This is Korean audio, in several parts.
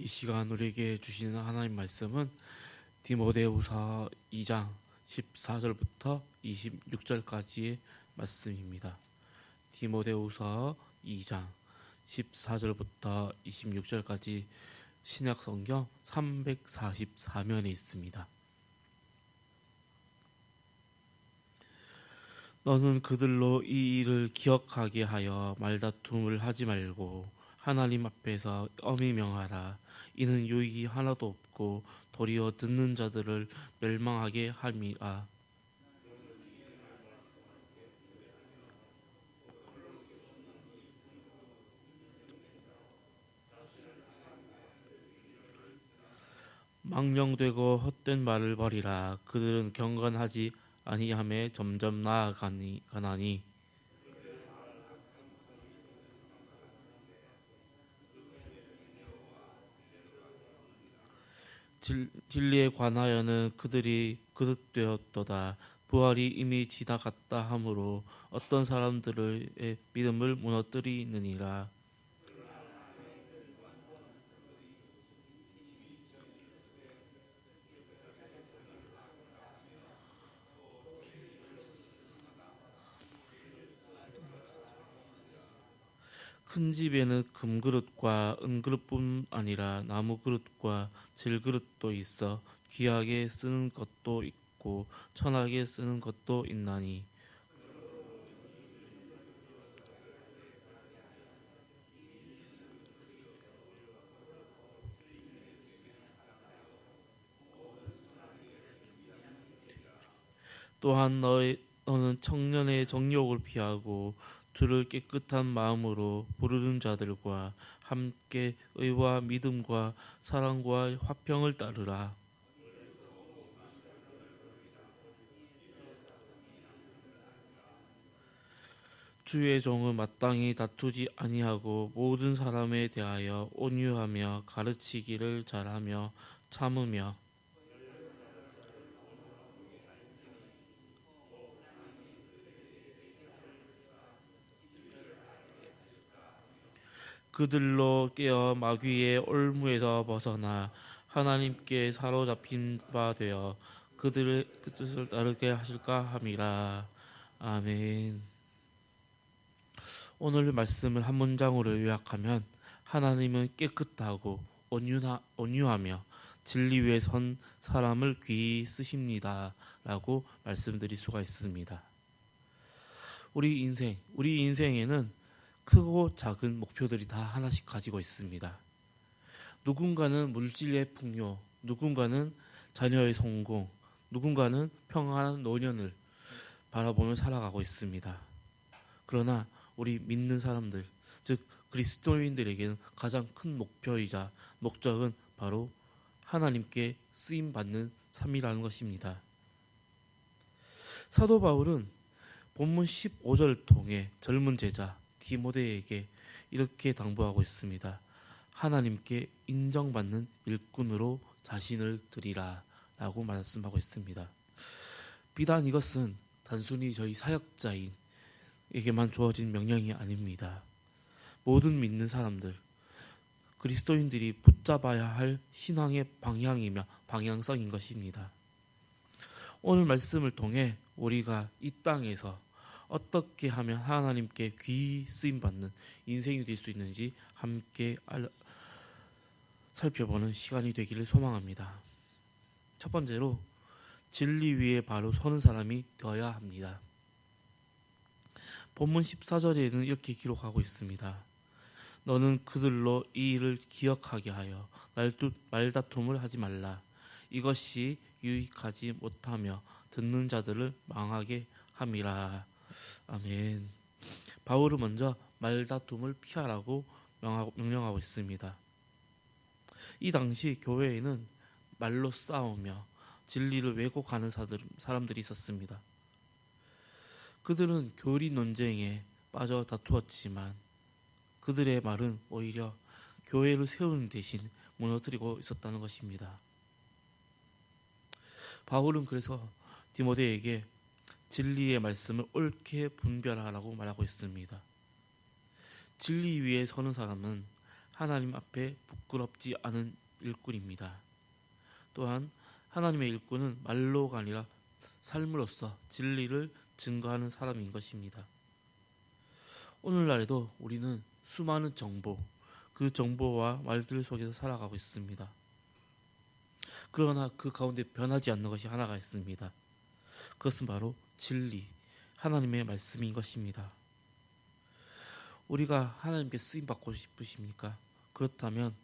이 시간 우리에게 주시는 하나님 말씀은 디모데후서 2장 14절부터 26절까지의 말씀입니다. 디모데후서 2장 14절부터 26절까지 신약성경 344면에 있습니다. 너는 그들로 이 일을 기억하게 하여 말다툼을 하지 말고 하나님 앞에서 엄히 명하라. 이는 유익이 하나도 없고 도리어 듣는 자들을 멸망하게 함이라. 망령되고 헛된 말을 버리라. 그들은 경건하지 아니함에 점점 나아가나니 진리에 관하여는 그들이 그릇되었도다. 부활이 이미 지나갔다 하므로 어떤 사람들의 믿음을 무너뜨리느니라. 큰 집에는 금그릇과 은그릇뿐 아니라 나무그릇과 질그릇도 있어 귀하게 쓰는 것도 있고 천하게 쓰는 것도 있나니 또한 너는 청년의 정욕을 피하고 주를 깨끗한 마음으로 부르는 자들과 함께 의와 믿음과 사랑과 화평을 따르라. 주의 종은 마땅히 다투지 아니하고 모든 사람에 대하여 온유하며 가르치기를 잘하며 참으며 그들로 깨어 마귀의 올무에서 벗어나 하나님께 사로잡힌 바 되어 그들의 그 뜻을 따르게 하실까 함이라. 아멘. 오늘 말씀을 한 문장으로 요약하면 하나님은 깨끗하고 온유하며 진리 위에 선 사람을 귀히 쓰십니다 라고 말씀드릴 수가 있습니다. 우리 인생에는 크고 작은 목표들이 다 하나씩 가지고 있습니다. 누군가는 물질의 풍요, 누군가는 자녀의 성공, 누군가는 평안한 노년을 바라보며 살아가고 있습니다. 그러나 우리 믿는 사람들, 즉 그리스도인들에게는 가장 큰 목표이자 목적은 바로 하나님께 쓰임받는 삶이라는 것입니다. 사도 바울은 본문 15절을 통해 젊은 제자 디모데에게 이렇게 당부하고 있습니다. 하나님께 인정받는 일꾼으로 자신을 드리라 라고 말씀하고 있습니다. 비단 이것은 단순히 저희 사역자인에게만 주어진 명령이 아닙니다. 모든 믿는 사람들, 그리스도인들이 붙잡아야 할 신앙의 방향이며 방향성인 것입니다. 오늘 말씀을 통해 우리가 이 땅에서 어떻게 하면 하나님께 귀히 쓰임받는 인생이 될 수 있는지 함께 살펴보는 시간이 되기를 소망합니다. 첫 번째로 진리 위에 바로 서는 사람이 되어야 합니다. 본문 14절에는 이렇게 기록하고 있습니다. 너는 그들로 이 일을 기억하게 하여 말다툼을 하지 말라. 이것이 유익하지 못하며 듣는 자들을 망하게 함이라. 아멘. 바울은 먼저 말다툼을 피하라고 명령하고 있습니다. 이 당시 교회에는 말로 싸우며 진리를 왜곡하는 사람들이 있었습니다. 그들은 교리 논쟁에 빠져 다투었지만 그들의 말은 오히려 교회를 세우는 대신 무너뜨리고 있었다는 것입니다. 바울은 그래서 디모데에게 진리의 말씀을 옳게 분별하라고 말하고 있습니다. 진리 위에 서는 사람은 하나님 앞에 부끄럽지 않은 일꾼입니다. 또한 하나님의 일꾼은 말로가 아니라 삶으로써 진리를 증거하는 사람인 것입니다. 오늘날에도 우리는 수많은 정보, 그 정보와 말들 속에서 살아가고 있습니다. 그러나 그 가운데 변하지 않는 것이 하나가 있습니다. 그것은 바로 진리, 하나님의 말씀인 것입니다. 우리가 하나님께 쓰임받고 싶으십니까? 그렇다면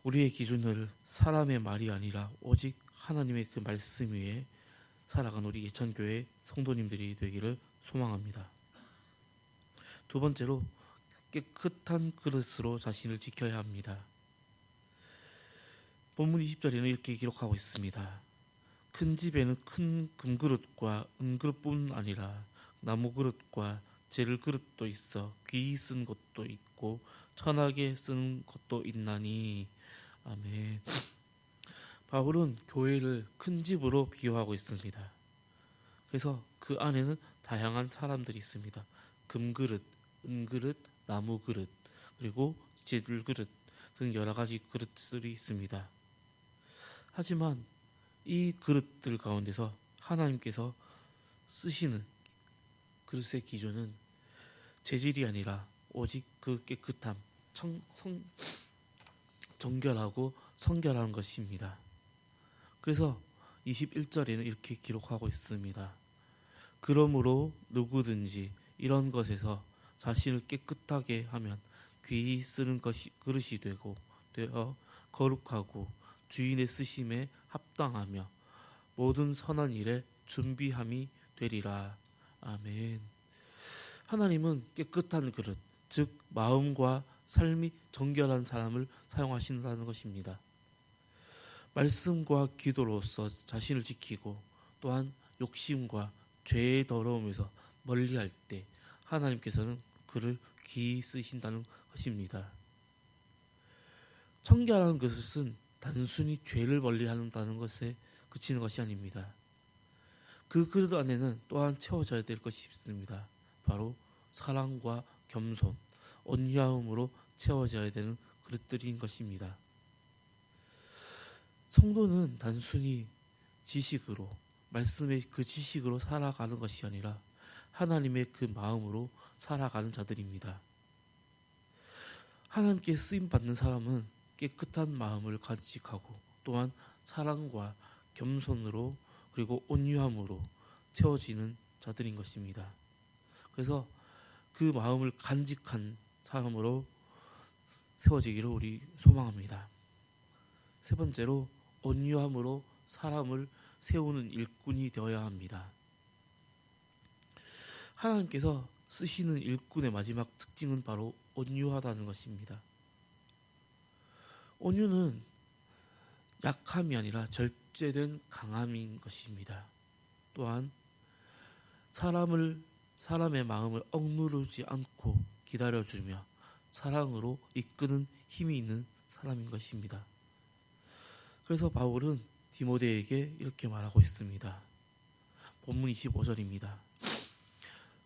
우리의 기준을 사람의 말이 아니라 오직 하나님의 그 말씀 위에 살아간 우리 예천교회 성도님들이 되기를 소망합니다. 두 번째로 깨끗한 그릇으로 자신을 지켜야 합니다. 본문 20절에는 이렇게 기록하고 있습니다. 큰 집에는 큰 금그릇과 은그릇뿐 아니라 나무그릇과 재를그릇도 있어 귀히 쓴 것도 있고 천하게 쓴 것도 있나니. 아멘. 바울은 교회를 큰 집으로 비유하고 있습니다. 그래서 그 안에는 다양한 사람들이 있습니다. 금그릇, 은그릇, 나무그릇, 그리고 재들그릇 등 여러 가지 그릇들이 있습니다. 하지만 이 그릇들 가운데서 하나님께서 쓰시는 그릇의 기준은 재질이 아니라 오직 그 깨끗함, 정결하고 성결한 것입니다. 그래서 21절에는 이렇게 기록하고 있습니다. 그러므로 누구든지 이런 것에서 자신을 깨끗하게 하면 귀히 쓰는 것이 그릇이 되어 거룩하고 주인의 쓰심에 합당하며 모든 선한 일에 준비함이 되리라. 아멘. 하나님은 깨끗한 그릇, 즉 마음과 삶이 정결한 사람을 사용하신다는 것입니다. 말씀과 기도로서 자신을 지키고 또한 욕심과 죄의 더러움에서 멀리할 때 하나님께서는 그를 귀히 쓰신다는 것입니다. 청결한 그릇은 단순히 죄를 멀리한다는 것에 그치는 것이 아닙니다. 그 그릇 안에는 또한 채워져야 될 것이 있습니다. 바로 사랑과 겸손, 온유함으로 채워져야 되는 그릇들인 것입니다. 성도는 단순히 지식으로, 말씀의 그 지식으로 살아가는 것이 아니라 하나님의 그 마음으로 살아가는 자들입니다. 하나님께 쓰임받는 사람은 깨끗한 마음을 간직하고 또한 사랑과 겸손으로 그리고 온유함으로 채워지는 자들인 것입니다. 그래서 그 마음을 간직한 사람으로 세워지기를 우리 소망합니다. 세 번째로 온유함으로 사람을 세우는 일꾼이 되어야 합니다. 하나님께서 쓰시는 일꾼의 마지막 특징은 바로 온유하다는 것입니다. 온유는 약함이 아니라 절제된 강함인 것입니다. 또한 사람의 마음을 억누르지 않고 기다려주며 사랑으로 이끄는 힘이 있는 사람인 것입니다. 그래서 바울은 디모데에게 이렇게 말하고 있습니다. 본문 25절입니다.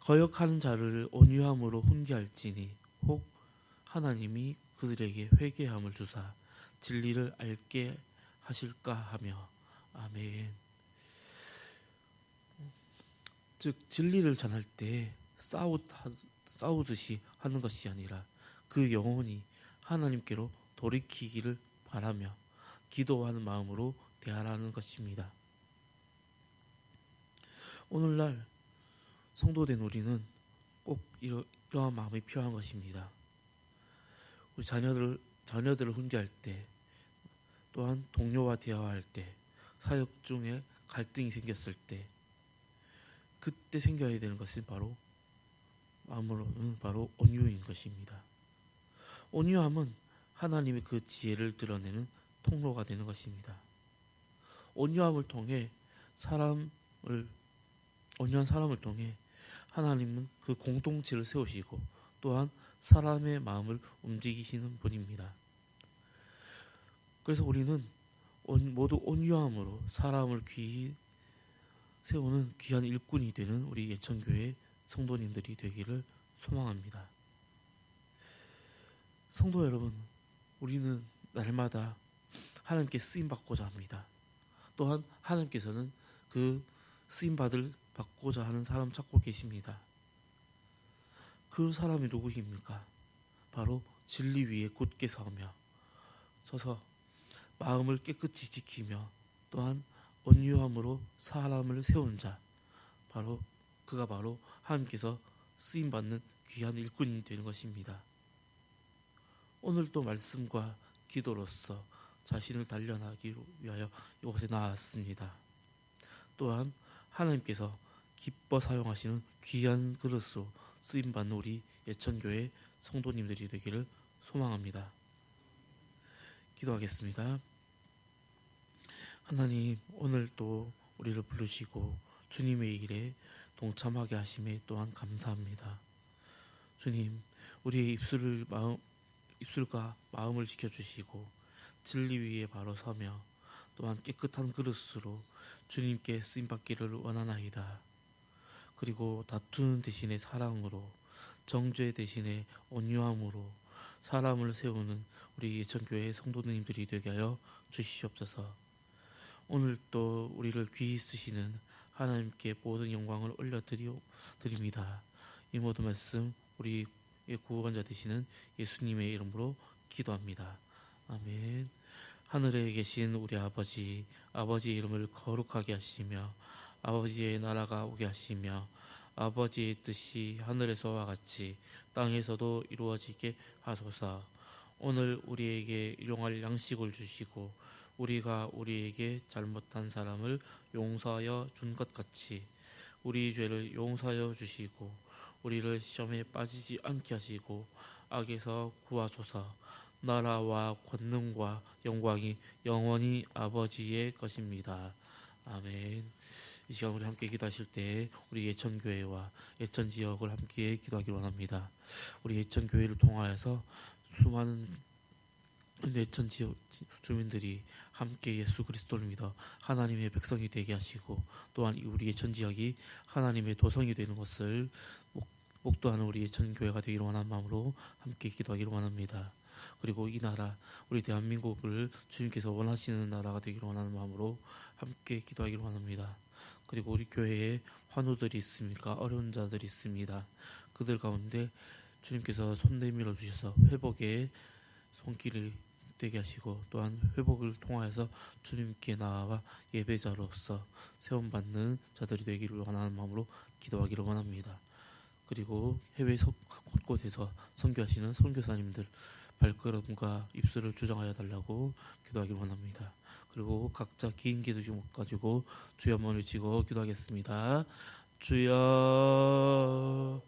거역하는 자를 온유함으로 훈계할지니 혹 하나님이 그들에게 회개함을 주사 진리를 알게 하실까 하며. 아멘. 즉 진리를 전할 때 싸우듯이 하는 것이 아니라 그 영혼이 하나님께로 돌이키기를 바라며 기도하는 마음으로 대하라는 것입니다. 오늘날 성도된 우리는 꼭 이러한 마음이 필요한 것입니다. 우리 자녀들을 훈계할 때, 또한 동료와 대화할 때, 사역 중에 갈등이 생겼을 때, 그때 생겨야 되는 것은 바로 마음으로는 바로 온유인 것입니다. 온유함은 하나님의 그 지혜를 드러내는 통로가 되는 것입니다. 온유함을 통해 온유한 사람을 통해 하나님은 그 공동체를 세우시고 또한 사람의 마음을 움직이시는 분입니다. 그래서 우리는 모두 온유함으로 사람을 귀히 세우는 귀한 일꾼이 되는 우리 예천교회 성도님들이 되기를 소망합니다. 성도 여러분, 우리는 날마다 하나님께 쓰임 받고자 합니다. 또한 하나님께서는 그 쓰임 받고자 하는 사람 찾고 계십니다. 그 사람이 누구입니까? 바로 진리 위에 굳게 서서 마음을 깨끗이 지키며 또한 온유함으로 사람을 세운 자, 그가 바로 하나님께서 쓰임받는 귀한 일꾼이 되는 것입니다. 오늘도 말씀과 기도로서 자신을 단련하기 위하여 이곳에 나왔습니다. 또한 하나님께서 기뻐 사용하시는 귀한 그릇으로 쓰임받는 우리 예천교회 성도님들이 되기를 소망합니다. 기도하겠습니다. 하나님, 오늘도 우리를 부르시고 주님의 일에 동참하게 하심에 또한 감사합니다. 주님, 우리의 입술과 마음을 지켜주시고 진리 위에 바로 서며 또한 깨끗한 그릇으로 주님께 쓰임받기를 원하나이다. 그리고 다투는 대신에 사랑으로, 정죄 대신에 온유함으로 사람을 세우는 우리 예천교회 성도님들이 되게 하여 주시옵소서. 오늘도 우리를 귀히 쓰시는 하나님께 모든 영광을 올려드립니다. 이 모든 말씀 우리의 구원자 되시는 예수님의 이름으로 기도합니다. 아멘. 하늘에 계신 우리 아버지의 이름을 거룩하게 하시며 아버지의 나라가 오게 하시며 아버지의 뜻이 하늘에서와 같이 땅에서도 이루어지게 하소서. 오늘 우리에게 일용할 양식을 주시고 우리가 우리에게 잘못한 사람을 용서하여 준 것 같이 우리 죄를 용서하여 주시고 우리를 시험에 빠지지 않게 하시고 악에서 구하소서. 나라와 권능과 영광이 영원히 아버지의 것입니다. 아멘. 이 시간 우리 함께 기도하실 때 우리 예천교회와 예천지역을 함께 기도하기를 원합니다. 우리 예천교회를 통하여서 수많은 예천지역 주민들이 함께 예수 그리스도를 믿어 하나님의 백성이 되게 하시고 또한 우리 예천지역이 하나님의 도성이 되는 것을 목도하는 우리 예천교회가 되기를 원하는 마음으로 함께 기도하기를 원합니다. 그리고 이 나라, 우리 대한민국을 주님께서 원하시는 나라가 되기를 원하는 마음으로 함께 기도하기를 원합니다. 그리고 우리 교회에 환우들이 있습니까? 어려운 자들이 있습니다. 그들 가운데 주님께서 손 내밀어 주셔서 회복의 손길을 되게 하시고 또한 회복을 통하여서 주님께 나아와 예배자로서 세움받는 자들이 되기를 원하는 마음으로 기도하기를 원합니다. 그리고 해외 곳곳에서 선교하시는 선교사님들 발걸음과 입술을 주장하여 달라고 기도하기를 원합니다. 그리고 각자 긴 기도 제목 가지고 주여 한번 외치고 기도하겠습니다. 주여